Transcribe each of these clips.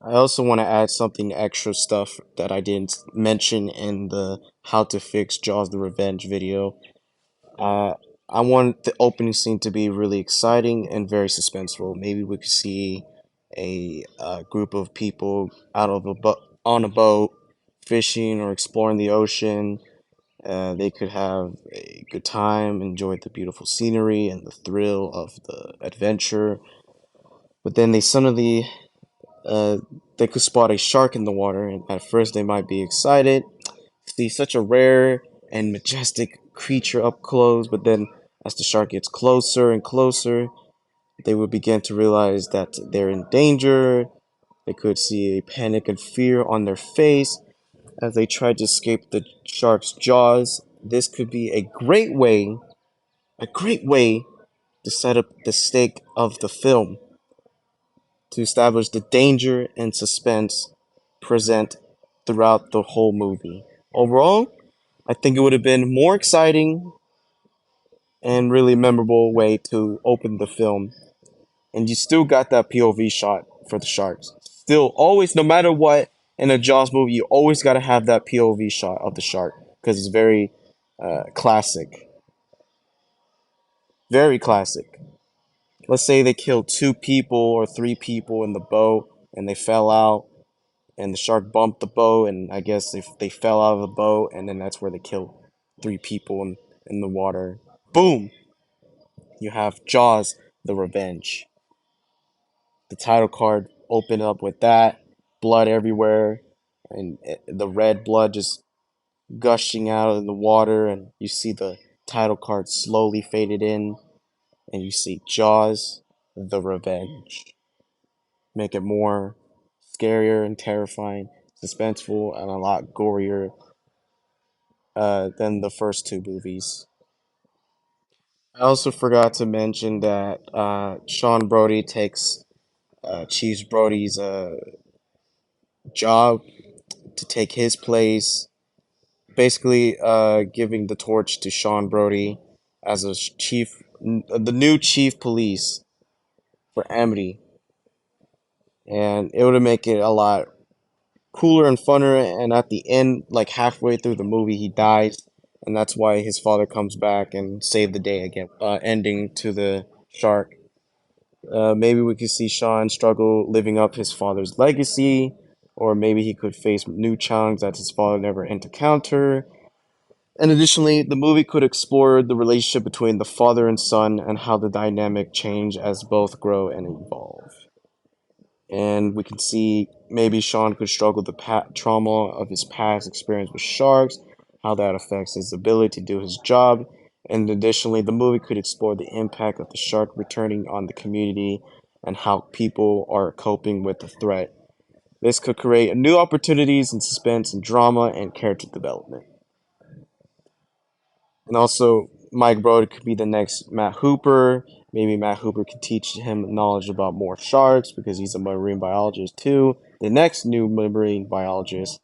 I also want to add something extra stuff that I didn't mention in the how to fix Jaws the Revenge video. Uh, I want the opening scene to be really exciting and very suspenseful. Maybe we could see a group of people out of a on a boat, fishing or exploring the ocean. They could have a good time, enjoy the beautiful scenery and the thrill of the adventure. But then uh, they could spot a shark in the water, and at first they might be excited, see such a rare and majestic creature up close, but then as the shark gets closer and closer, they would begin to realize that they're in danger. They could see a panic and fear on their face as they try to escape the shark's jaws. This could be a great way to set up the stake of the film, to establish the danger and suspense present throughout the whole movie. Overall, I think it would have been more exciting and really memorable way to open the film. And you still got that POV shot for the sharks. Still, always, no matter what, in a Jaws movie, you always got to have that POV shot of the shark because it's very classic. Very classic. Let's say they killed two people or three people in the boat and they fell out and the shark bumped the boat and I guess they fell out of the boat and then that's where they killed three people in the water. Boom! You have Jaws the Revenge. The title card open up with that, blood everywhere, and the red blood just gushing out in the water, and you see the title card slowly faded in, and you see Jaws the Revenge. Make it more scarier and terrifying, suspenseful, and a lot gorier than the first two movies. I also forgot to mention that Sean Brody takes Chief Brody's job to take his place, basically giving the torch to Sean Brody as a the new chief police for Amity, and it would make it a lot cooler and funner. And at the end, like halfway through the movie, he dies, and that's why his father comes back and save the day again, ending to the shark. Maybe we could see Sean struggle living up his father's legacy, or maybe he could face new challenges that his father never encountered. And additionally, the movie could explore the relationship between the father and son and how the dynamic change as both grow and evolve. And we can see maybe Sean could struggle with the trauma of his past experience with sharks, how that affects his ability to do his job. And additionally, the movie could explore the impact of the shark returning on the community and how people are coping with the threat. This could create new opportunities in suspense and drama and character development. And also, Mike Brody could be the next Matt Hooper. Maybe Matt Hooper could teach him knowledge about more sharks because he's a marine biologist too. The next new marine biologist.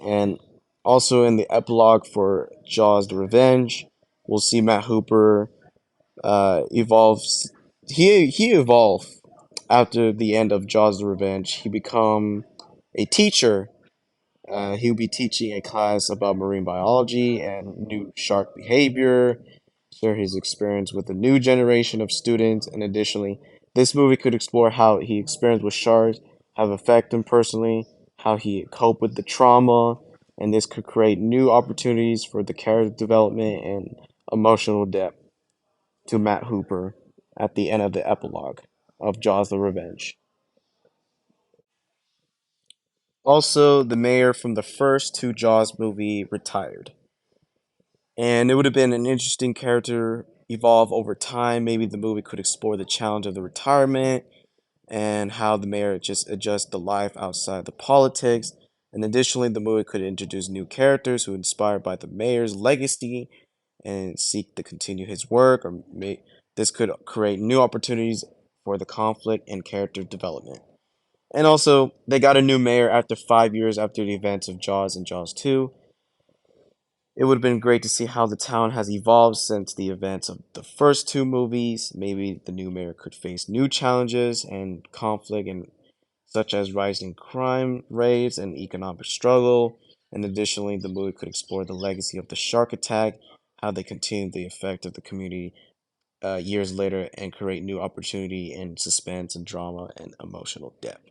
And also in the epilogue for Jaws the Revenge, we'll see Matt Hooper evolves. He evolved after the end of Jaws the Revenge. He become a teacher. He'll be teaching a class about marine biology and new shark behavior, share his experience with a new generation of students, and additionally, this movie could explore how he experienced with sharks have affected him personally, how he coped with the trauma, and this could create new opportunities for the character development and emotional depth to Matt Hooper at the end of the epilogue of Jaws the Revenge. Also, the mayor from the first two Jaws movie retired. And it would have been an interesting character evolve over time. Maybe the movie could explore the challenge of the retirement and how the mayor just adjusts the life outside the politics. And additionally, the movie could introduce new characters who are inspired by the mayor's legacy and seek to continue his work, or this could create new opportunities for the conflict and character development. And also, they got a new mayor after 5 years after the events of Jaws and Jaws 2. It would have been great to see how the town has evolved since the events of the first two movies. Maybe the new mayor could face new challenges and conflict and such as rising crime rates and economic struggle. And additionally, the movie could explore the legacy of the shark attack, how they continued the effect of the community years later, and create new opportunity in suspense and drama and emotional depth.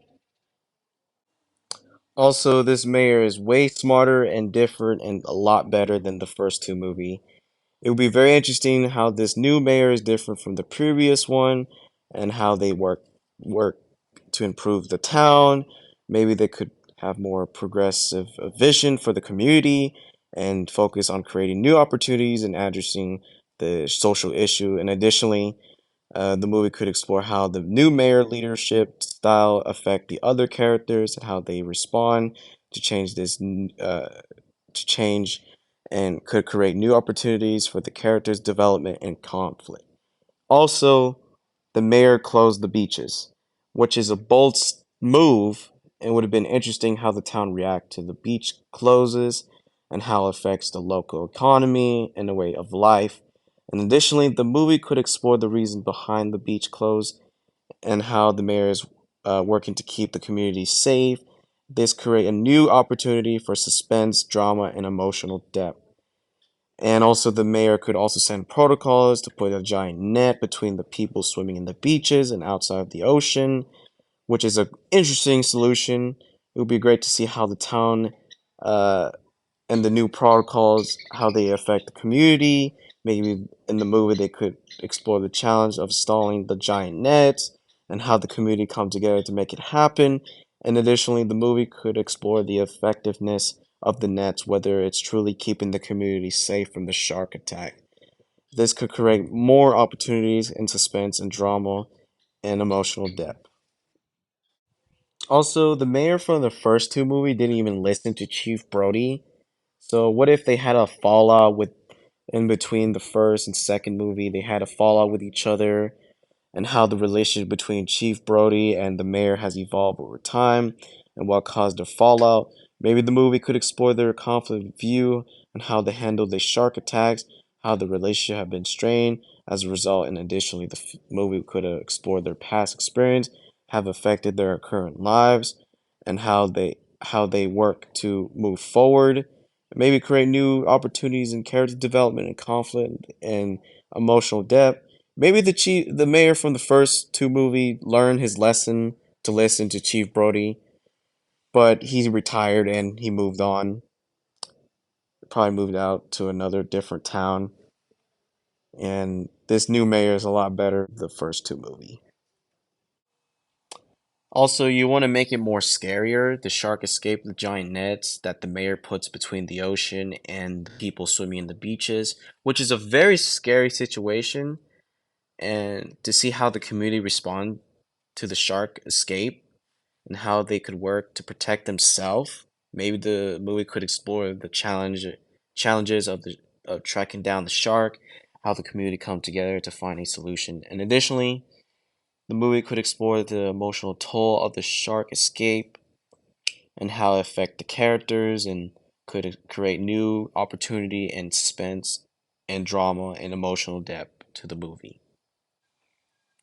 Also, this mayor is way smarter and different and a lot better than the first two movie. It will be very interesting how this new mayor is different from the previous one and how they work to improve the town. Maybe they could have more progressive vision for the community and focus on creating new opportunities and addressing the social issue. And additionally, the movie could explore how the new mayor leadership style affect the other characters and how they respond to change to change and could create new opportunities for the characters' development and conflict. Also, the mayor closed the beaches, which is a bold move and would have been interesting how the town react to the beach closes and how it affects the local economy and the way of life. And additionally, the movie could explore the reason behind the beach close and how the mayor is working to keep the community safe. This create a new opportunity for suspense, drama, and emotional depth. And also, the mayor could also send protocols to put a giant net between the people swimming in the beaches and outside of the ocean, which is an interesting solution. It would be great to see how the town uh, and the new protocols, how they affect the community. Maybe in the movie they could explore the challenge of installing the giant nets and how the community come together to make it happen. And additionally, the movie could explore the effectiveness of the nets, whether it's truly keeping the community safe from the shark attack. This could create more opportunities in suspense and drama and emotional depth. Also, the mayor from the first two movies didn't even listen to Chief Brody. So what if they had a fallout with in between the first and second movie? They had a fallout with each other and how the relationship between Chief Brody and the mayor has evolved over time and what caused the fallout. Maybe the movie could explore their conflict of view and how they handled the shark attacks, how the relationship had been strained as a result, and additionally, the movie could have explored their past experience, have affected their current lives, and how they work to move forward. Maybe create new opportunities in character development and conflict and emotional depth. Maybe the mayor from the first two movie learned his lesson to listen to Chief Brody, but he retired and he moved on. Probably moved out to another different town. And this new mayor is a lot better than the first two movie. Also, you want to make it more scarier. The shark escaped the giant nets that the mayor puts between the ocean and the people swimming in the beaches, which is a very scary situation. And to see how the community respond to the shark escape and how they could work to protect themselves. Maybe the movie could explore the challenges of the of tracking down the shark, how the community come together to find a solution. And additionally, the movie could explore the emotional toll of the shark escape and how it affect the characters and could create new opportunity and suspense and drama and emotional depth to the movie.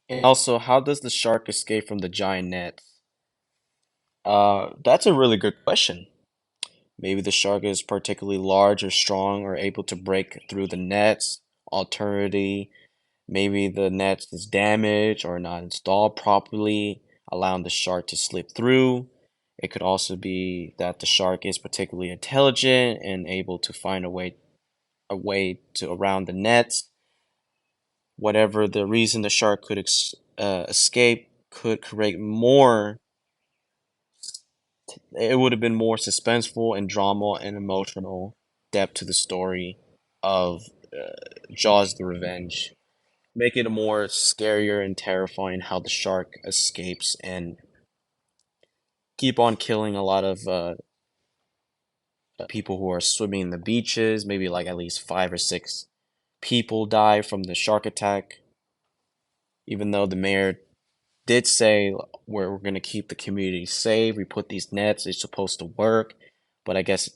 And also, how does the shark escape from the giant net? That's a really good question. Maybe the shark is particularly large or strong or able to break through the nets. Alternatively, maybe the net is damaged or not installed properly, allowing the shark to slip through. It could also be that the shark is particularly intelligent and able to find a way to around the nets. Whatever the reason the shark could escape could create more. It would have been more suspenseful and drama and emotional depth to the story of Jaws: The Revenge. Make it a more scarier and terrifying how the shark escapes and keep on killing a lot of people who are swimming in the beaches. Maybe like at least five or six people die from the shark attack. Even though the mayor did say we're going to keep the community safe, we put these nets, it's supposed to work, but I guess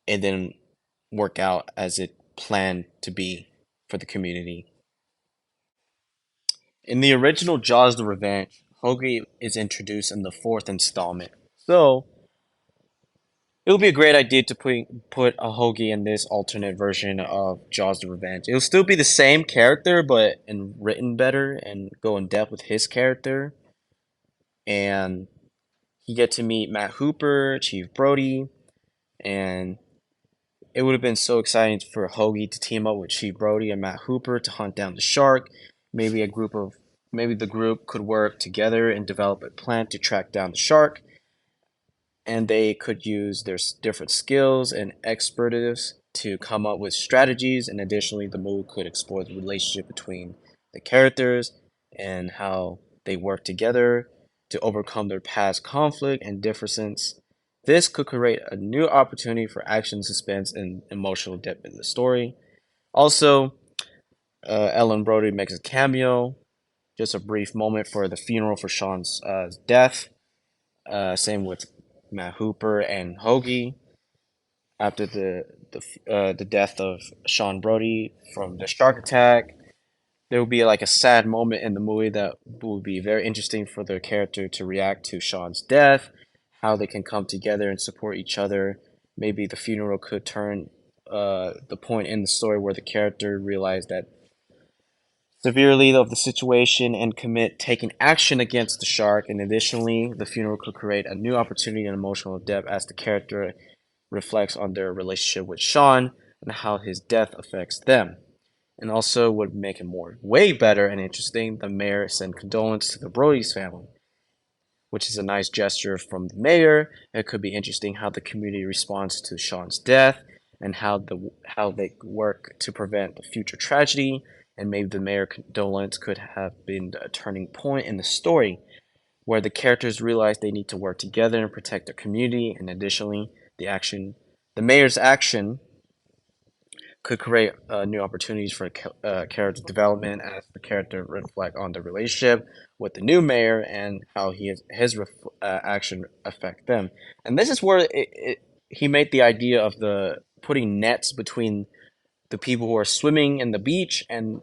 it didn't work out as it planned to be for the community. In the original Jaws: The Revenge, Hoagie is introduced in the fourth installment. So it would be a great idea to put a Hoagie in this alternate version of Jaws the Revenge. It'll still be the same character, but and written better and go in depth with his character. And you get to meet Matt Hooper, Chief Brody, and it would have been so exciting for Hoagie to team up with Chief Brody and Matt Hooper to hunt down the shark. Maybe maybe the group could work together and develop a plan to track down the shark, and they could use their different skills and expertise to come up with strategies. And additionally, the movie could explore the relationship between the characters and how they work together to overcome their past conflict and differences. This could create a new opportunity for action, suspense, and emotional depth in the story. Also, Ellen Brody makes a cameo, just a brief moment for the funeral for Sean's death. Same with Matt Hooper and Hoagie after the death of Sean Brody from the shark attack. There will be like a sad moment in the movie that will be very interesting for the character to react to Sean's death, how they can come together and support each other. Maybe the funeral could turn the point in the story where the character realized that severely of the situation and commit taking action against the shark. And additionally, the funeral could create a new opportunity and emotional depth as the character reflects on their relationship with Sean and how his death affects them. And also would make it more way better and interesting. The mayor sent condolences to the Brody's family, which is a nice gesture from the mayor. It could be interesting how the community responds to Sean's death and how they work to prevent a future tragedy. And maybe the mayor condolence could have been a turning point in the story where the characters realize they need to work together and protect their community. And additionally, the mayor's action could create new opportunities for character development as the character reflect on the relationship with the new mayor and how action affect them. And this is where he made the idea of the putting nets between the people who are swimming in the beach and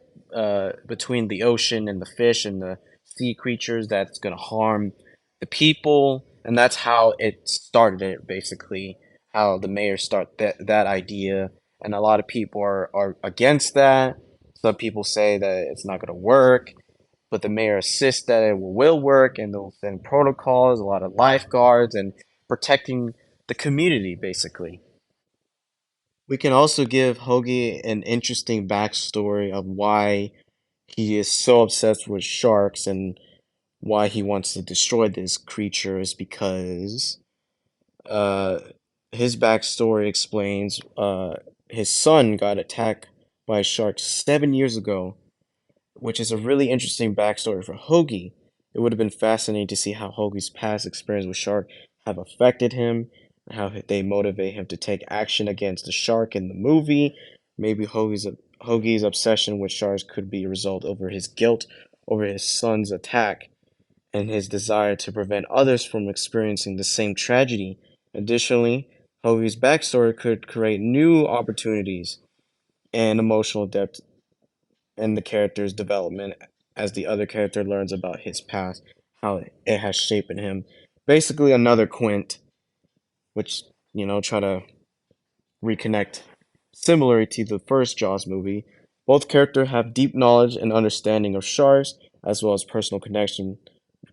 between the ocean and the fish and the sea creatures that's going to harm the people. And that's how it started, it basically, how the mayor start that idea. And a lot of people are against that. Some people say that it's not going to work, but the mayor insists that it will work, and they'll send protocols, a lot of lifeguards, and protecting the community, basically. We can also give Hoagie an interesting backstory of why he is so obsessed with sharks and why he wants to destroy this creature is because uh, his backstory explains his son got attacked by a shark 7 years ago, which is a really interesting backstory for Hoagie. It would have been fascinating to see how Hoagie's past experience with shark have affected him, how they motivate him to take action against the shark in the movie. Maybe Hoagie's obsession with sharks could be a result over his guilt over his son's attack and his desire to prevent others from experiencing the same tragedy. Additionally, Hoagie's backstory could create new opportunities and emotional depth in the character's development as the other character learns about his past, how it has shaped him. Basically, another Quint, which, try to reconnect. Similar to the first Jaws movie, both characters have deep knowledge and understanding of sharks, as well as personal connection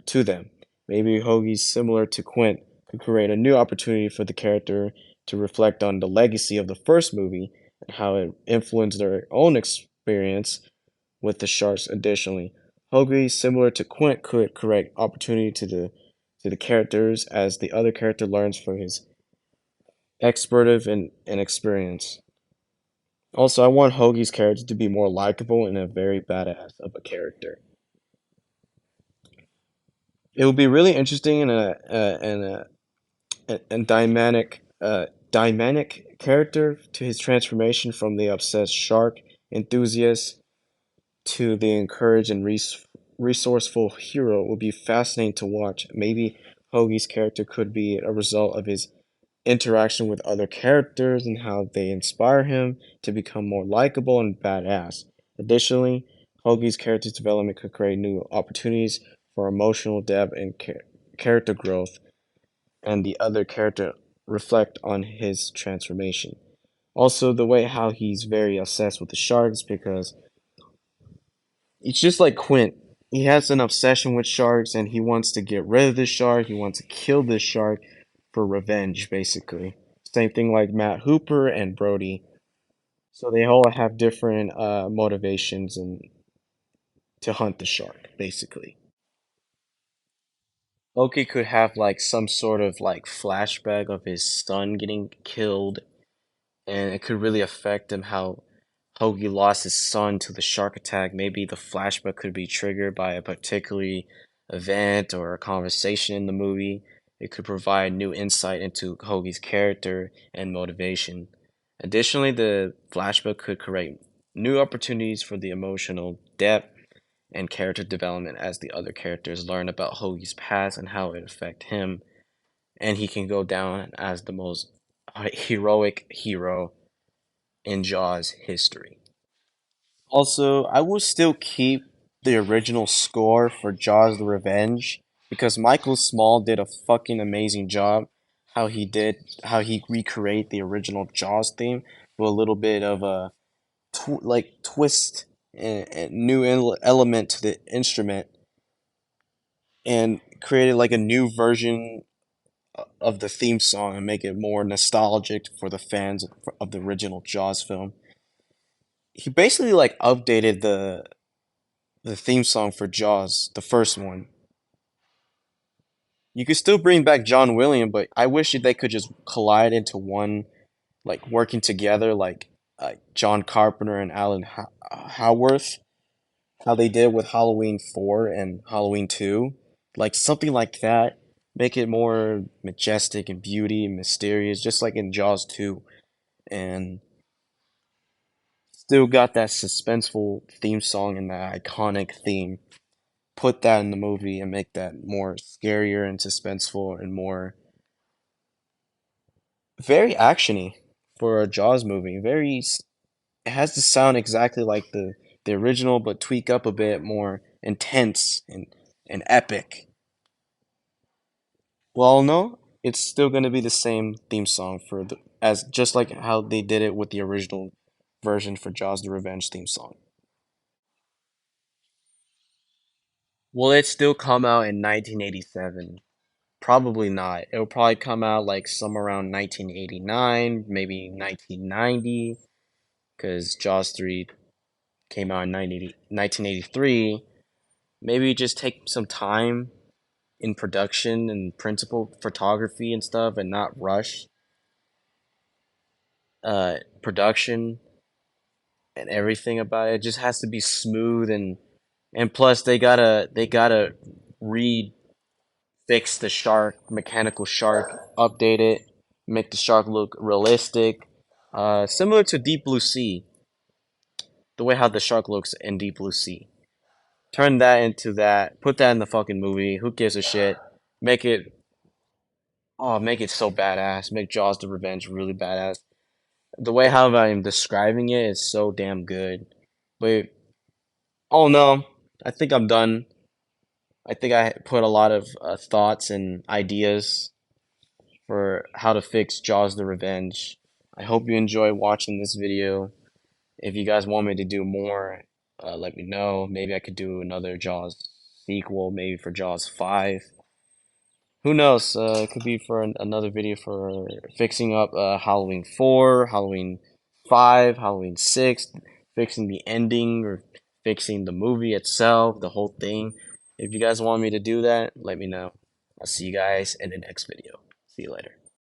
to them. Maybe Hoagie's similar to Quint could create a new opportunity for the character to reflect on the legacy of the first movie and how it influenced their own experience with the sharks. Additionally, Hoagie, similar to Quint, could create opportunity to the characters as the other character learns from his expertive and experience. Also, I want Hoagie's character to be more likable and a very badass of a character. It will be really interesting and dynamic character to his transformation from the obsessed shark enthusiast to the encouraged and resourceful hero will be fascinating to watch. Maybe Hoagie's character could be a result of his interaction with other characters and how they inspire him to become more likable and badass. Additionally, Hoagie's character's development could create new opportunities for emotional depth and character growth, and the other character reflect on his transformation. Also, the way how he's very obsessed with the sharks because it's just like Quint. He has an obsession with sharks and he wants to get rid of the shark. He wants to kill this shark for revenge, basically. Same thing like Matt Hooper and Brody. So they all have different motivations and to hunt the shark, basically. Loki could have like some sort of like flashback of his son getting killed, and it could really affect him how Hoagie lost his son to the shark attack. Maybe the flashback could be triggered by a particular event or a conversation in the movie. It could provide new insight into Hoagie's character and motivation. Additionally, the flashback could create new opportunities for the emotional depth and character development as the other characters learn about Hoagie's past and how it affected him, and he can go down as the most heroic hero in Jaws history. Also, I will still keep the original score for Jaws the Revenge because Michael Small did a fucking amazing job how he recreate the original Jaws theme with a little bit of a twist and new element to the instrument and created like a new version of the theme song and make it more nostalgic for the fans of the original Jaws film. He basically like updated the theme song for Jaws, the first one. You could still bring back John Williams, but I wish they could just collide into one, like working together, like John Carpenter and Alan Howarth, how they did with Halloween 4 and Halloween 2. Like something like that. Make it more majestic and beauty and mysterious, just like in Jaws 2. And still got that suspenseful theme song and that iconic theme. Put that in the movie and make that more scarier and suspenseful and more very actiony for a Jaws movie. It has to sound exactly like the original, but tweak up a bit more intense and epic. Well, no, it's still gonna be the same theme song for the as just like how they did it with the original version for Jaws the Revenge theme song. Will it still come out in 1987? Probably not. It'll probably come out like somewhere around 1989, maybe 1990, because Jaws 3 came out in 1983. Maybe just take some time in production and principal photography and stuff and not rush production and everything about it. It just has to be smooth and plus they gotta re fix the shark, mechanical shark, update it, make the shark look realistic. Similar to Deep Blue Sea, the way how the shark looks in Deep Blue Sea. Turn that into that, put that in the fucking movie. Who gives a shit? Make it, make it so badass. Make Jaws the Revenge really badass. The way how I'm describing it is so damn good. But, oh no, I think I'm done. I think I put a lot of thoughts and ideas for how to fix Jaws the Revenge. I hope you enjoy watching this video. If you guys want me to do more, let me know. Maybe I could do another Jaws sequel, maybe for Jaws 5. Who knows? It could be for another video for fixing up Halloween 4, Halloween 5, Halloween 6, fixing the ending or fixing the movie itself, the whole thing. If you guys want me to do that, let me know. I'll see you guys in the next video. See you later.